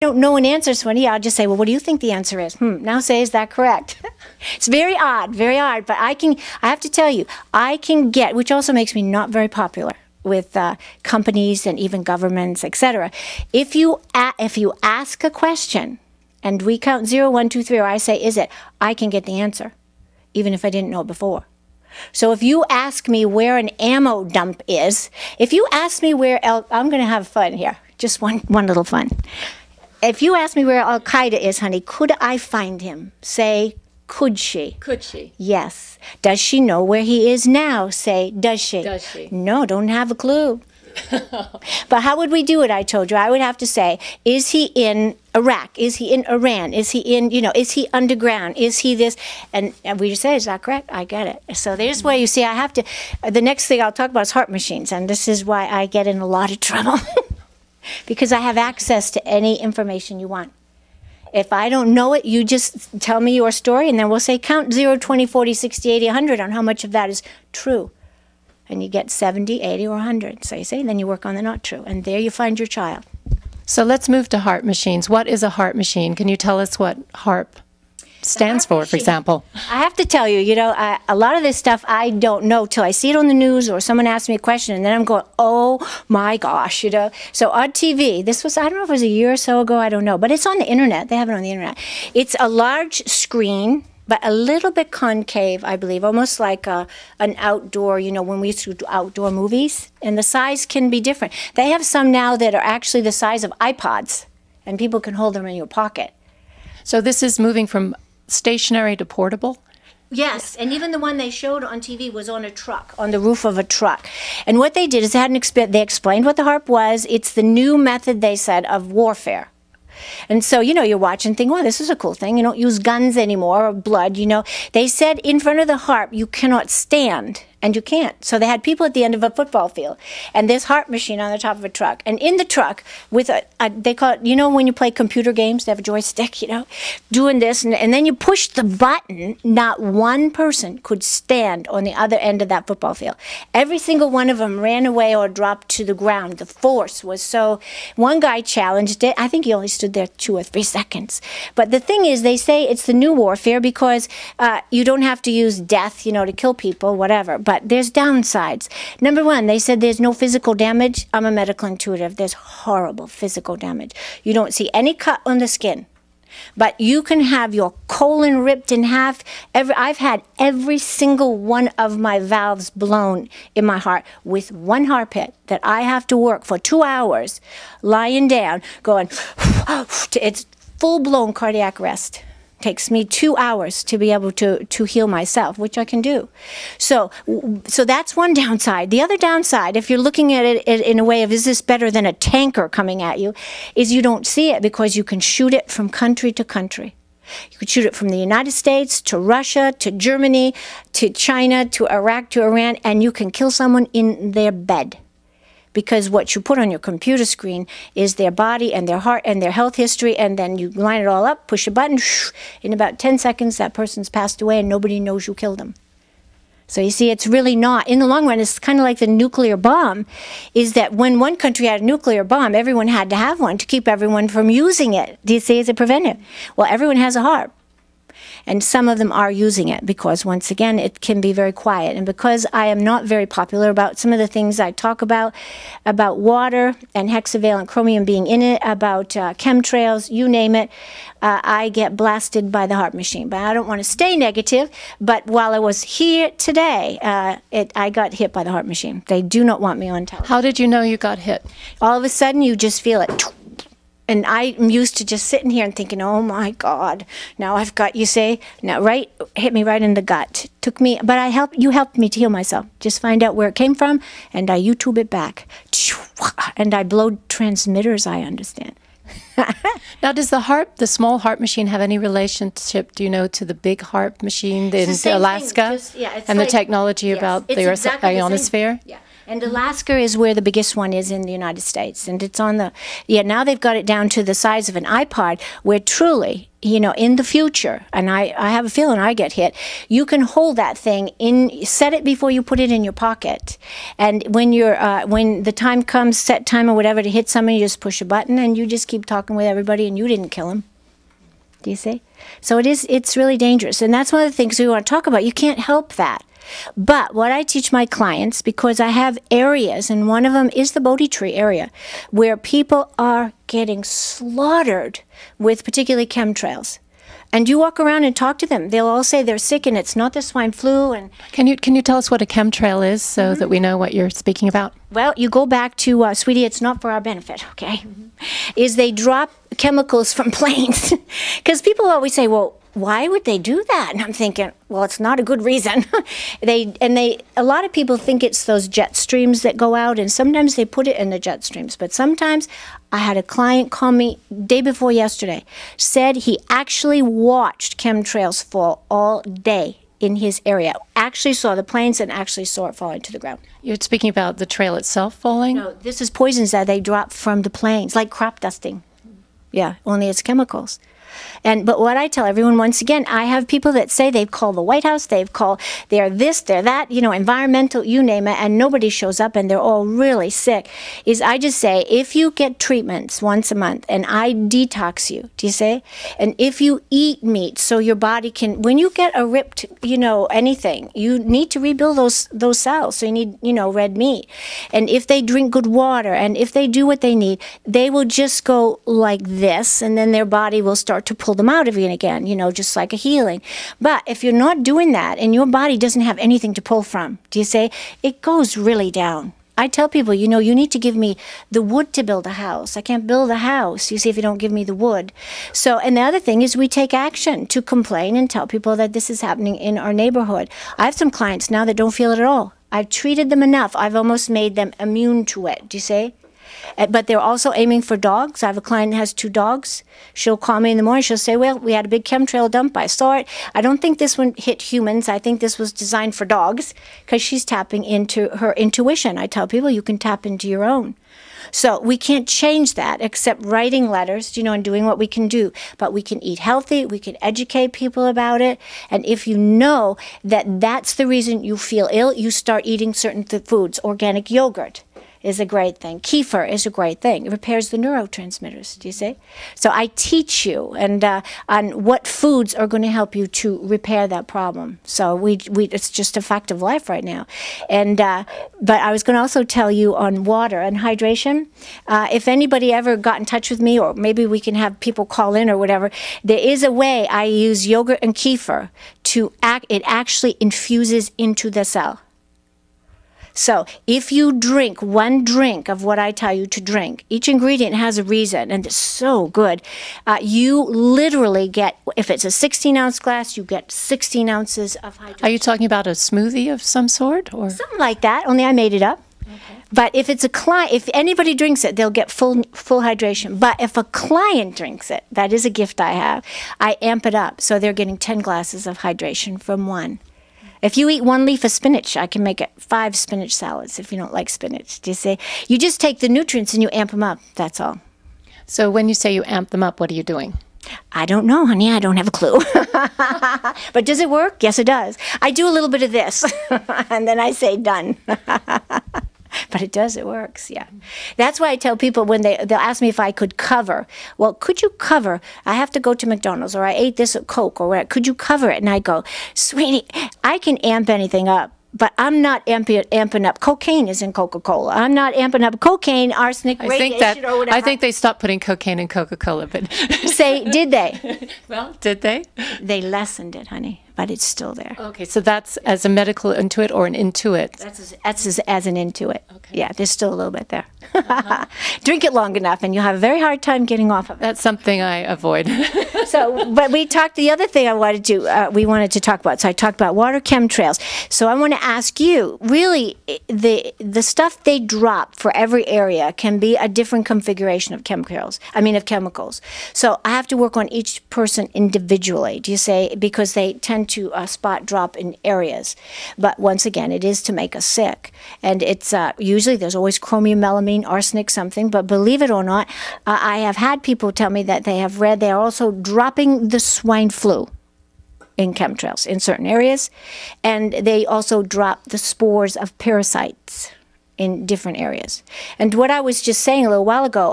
don't know an answer, Sweetie, I'll just say, well, what do you think the answer is? Now say, is that correct? It's very odd, but I have to tell you, I can get, which also makes me not very popular with companies and even governments, etc. If you ask a question and we count 0, 1, 2, 3, or I say, is it, I can get the answer, even if I didn't know it before. So if you ask me where an ammo dump is, if you ask me where, I'm going to have fun here, just one little fun. If you ask me where Al-Qaeda is, honey, could I find him? Say, could she? Could she? Yes. Does she know where he is now? Say, does she? Does she? No, don't have a clue. But how would we do it, I told you? I would have to say, is he in Iraq? Is he in Iran? Is he in, is he underground? Is he this? And we just say, is that correct? I get it. So there's where you see I have to, the next thing I'll talk about is HAARP machines. And this is why I get in a lot of trouble. Because I have access to any information you want. If I don't know it, you just tell me your story, and then we'll say count 0, 20, 40, 60, 80, 100 on how much of that is true. And you get 70, 80, or 100. So you say, and then you work on the not true. And there you find your child. So let's move to HAARP machines. What is a HAARP machine? Can you tell us what HAARP stands for example? I have to tell you, a lot of this stuff I don't know till I see it on the news or someone asks me a question, and then I'm going, oh my gosh, So on TV, this was, I don't know if it was a year or so ago, I don't know, but it's on the internet. They have it on the internet. It's a large screen, but a little bit concave, I believe, almost like an outdoor, when we used to do outdoor movies, and the size can be different. They have some now that are actually the size of iPods, and people can hold them in your pocket. So this is moving from stationary to portable? Yes, and even the one they showed on TV was on a truck, on the roof of a truck. And what they did is they explained what the HAARP was. It's the new method, they said, of warfare. And so, you're watching and think, well, this is a cool thing. You don't use guns anymore or blood, They said in front of the HAARP, you cannot stand, and you can't. So they had people at the end of a football field, and this HAARP machine on the top of a truck. And in the truck, with they call it, when you play computer games, they have a joystick, doing this, and then you push the button. Not one person could stand on the other end of that football field. Every single one of them ran away or dropped to the ground. The force was so, one guy challenged it. I think he only stood there 2 or 3 seconds. But the thing is, they say it's the new warfare because you don't have to use death, to kill people, whatever. But there's downsides. Number one, they said there's no physical damage. I'm a medical intuitive. There's horrible physical damage. You don't see any cut on the skin. But you can have your colon ripped in half. I've had every single one of my valves blown in my heart with one HAARP hit that I have to work for 2 hours, lying down, going, it's full-blown cardiac arrest. Takes me 2 hours to be able to heal myself, which I can do. So that's one downside. The other downside, if you're looking at it in a way of, is this better than a tanker coming at you, is you don't see it because you can shoot it from country to country. You could shoot it from the United States to Russia to Germany to China to Iraq to Iran, and you can kill someone in their bed. Because what you put on your computer screen is their body and their heart and their health history, and then you line it all up, push a button, in about 10 seconds that person's passed away and nobody knows you killed them. So you see, it's really not, in the long run, it's kind of like the nuclear bomb, is that when one country had a nuclear bomb, everyone had to have one to keep everyone from using it. Do you see, it's a preventive? Well, everyone has a HAARP. And some of them are using it because, once again, it can be very quiet. And because I am not very popular about some of the things I talk about water and hexavalent chromium being in it, about chemtrails, you name it, I get blasted by the HAARP machine. But I don't want to stay negative. But while I was here today, I got hit by the HAARP machine. They do not want me on television. How did you know you got hit? All of a sudden, you just feel it. And I'm used to just sitting here and thinking, oh my God, now I've got, you say, now hit me right in the gut. Took me, but you helped me to heal myself. Just find out where it came from, and I YouTube it back. And I blow transmitters, I understand. Now, does the small HAARP machine have any relationship, do you know, to the big HAARP machine in Alaska? Yeah, and the technology about the ionosphere? Yeah. And Alaska is where the biggest one is in the United States. And it's on the, now they've got it down to the size of an iPod, where truly, in the future, and I have a feeling I get hit, you can hold that thing set it before you put it in your pocket. And when when the time comes, set time or whatever, to hit someone, you just push a button and you just keep talking with everybody and you didn't kill them. Do you see? So it's really dangerous. And that's one of the things we want to talk about. You can't help that. But what I teach my clients, because I have areas, and one of them is the Bodhi Tree area, where people are getting slaughtered with particularly chemtrails. And you walk around and talk to them, they'll all say they're sick and it's not the swine flu. And can you tell us what a chemtrail is so that we know what you're speaking about? Well, you go back to, sweetie, it's not for our benefit, okay? Is they drop chemicals from planes. Because people always say, well, why would they do that? And I'm thinking, well, it's not a good reason. A lot of people think it's those jet streams that go out, and sometimes they put it in the jet streams. But sometimes, I had a client call me day before yesterday, said he actually watched chemtrails fall all day in his area. Actually saw the planes and actually saw it falling to the ground. You're speaking about the trail itself falling? No, this is poisons that they drop from the planes, like crop dusting. Yeah, only it's chemicals. But what I tell everyone, once again, I have people that say they've called the White House, they're this, they're that, environmental, you name it, and nobody shows up and they're all really sick, is I just say, if you get treatments once a month and I detox you, do you say? And if you eat meat so your body can, when you get a ripped, anything, you need to rebuild those cells, so you need, red meat. And if they drink good water and if they do what they need, they will just go like this, and then their body will start to pull them out of you again, just like a healing. But if you're not doing that and your body doesn't have anything to pull from, do you say, it goes really down. I tell people, you need to give me the wood to build a house. I can't build a house, you see, if you don't give me the wood. So, and the other thing is we take action to complain and tell people that this is happening in our neighborhood. I have some clients now that don't feel it at all. I've treated them enough. I've almost made them immune to it, do you say? But they're also aiming for dogs. I have a client that has 2 dogs. She'll call me in the morning. She'll say, well, we had a big chemtrail dump. I saw it. I don't think this one hit humans. I think this was designed for dogs, because she's tapping into her intuition. I tell people you can tap into your own. So we can't change that except writing letters, and doing what we can do. But we can eat healthy. We can educate people about it. And if you know that that's the reason you feel ill, you start eating certain foods. Organic yogurt is a great thing. Kefir is a great thing. It repairs the neurotransmitters, do you see? So I teach you on what foods are going to help you to repair that problem. So it's just a fact of life right now. But I was going to also tell you on water and hydration. If anybody ever got in touch with me, or maybe we can have people call in or whatever, there is a way I use yogurt and kefir it actually infuses into the cell. So if you drink 1 drink of what I tell you to drink, each ingredient has a reason, and it's so good. You literally get, if it's a 16-ounce glass, you get 16 ounces of hydration. Are you talking about a smoothie of some sort? Or something like that, only I made it up. Okay. But if it's a client, if anybody drinks it, they'll get full hydration. But if a client drinks it, that is a gift I have, I amp it up. So they're getting 10 glasses of hydration from 1. If you eat 1 leaf of spinach, I can make it 5 spinach salads if you don't like spinach. Do you see? You just take the nutrients and you amp them up. That's all. So when you say you amp them up, what are you doing? I don't know, honey. I don't have a clue. But does it work? Yes, it does. I do a little bit of this, and then I say done. But it does, it works, yeah. That's why I tell people when they'll ask me if I could cover. Well, could you cover? I have to go to McDonald's, or I ate this at Coke, or whatever. Could you cover it? And I go, sweetie, I can amp anything up. But I'm not amping up. Cocaine is in Coca-Cola. I'm not amping up cocaine, arsenic, radiation, or whatever. I think they stopped putting cocaine in Coca-Cola. But say, did they? Well, did they? They lessened it, honey, but it's still there. Okay, so that's as a medical intuit or an intuit? That's as an intuit. Okay. Yeah, there's still a little bit there. Drink it long enough, and you'll have a very hard time getting off of it. That's something I avoid. But we talked, the other thing we wanted to talk about, so I talked about water chemtrails. So I want to ask you, really, the stuff they drop for every area can be a different configuration of chemicals. So I have to work on each person individually, do you say, because they tend to spot drop in areas. But once again, it is to make us sick. And it's usually there's always chromium, melamine, arsenic, something. But believe it or not, I have had people tell me that they have read they are also dropping the swine flu in chemtrails in certain areas. And they also drop the spores of parasites in different areas. And what I was just saying a little while ago,